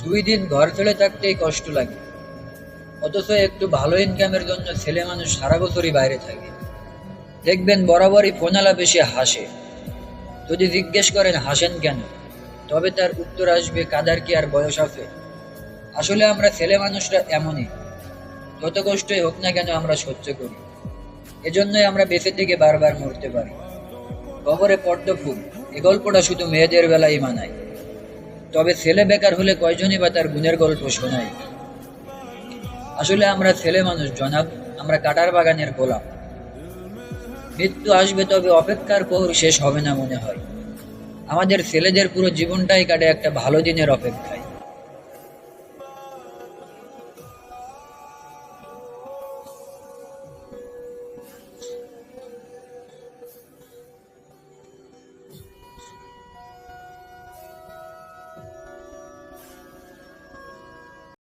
2 দিন ঘর ছেড়ে থাকতেই কষ্ট লাগে, অথচ একটু ভালো ইনকামের জন্য ছেলে মানুষ সারা বছরই বাইরে থাকে। দেখবেন বরাবরই ফোন আলাপে সে হাসে। যদি জিজ্ঞেস করেন হাসেন কেন, তবে তার উত্তর আসবে কাদার কি আর বয়স আছে। আসলে আমরা ছেলে মানুষরা এমনই, যত কষ্টই হোক না কেন আমরা সহ্য করি। এজন্যই আমরা বেঁচে থেকে বারবার মরতে পারি। কবরে পদ্ম ফুল, এ গল্পটা শুধু মেয়েদের বেলায় মানায়। তবে ছেলে বেকার হলে কয়জনই বা তার গুণের গল্প শোনায়। আসলে আমরা ছেলে মানুষ জনাব, আমরা কাটার বাগানের গোলাম। মৃত্যু আসবে, তবে অপেক্ষার প্রহর শেষ হবে না মনে হয়। আমাদের ছেলেদের পুরো জীবনটাই কাটে একটা ভালো দিনের অপেক্ষায়।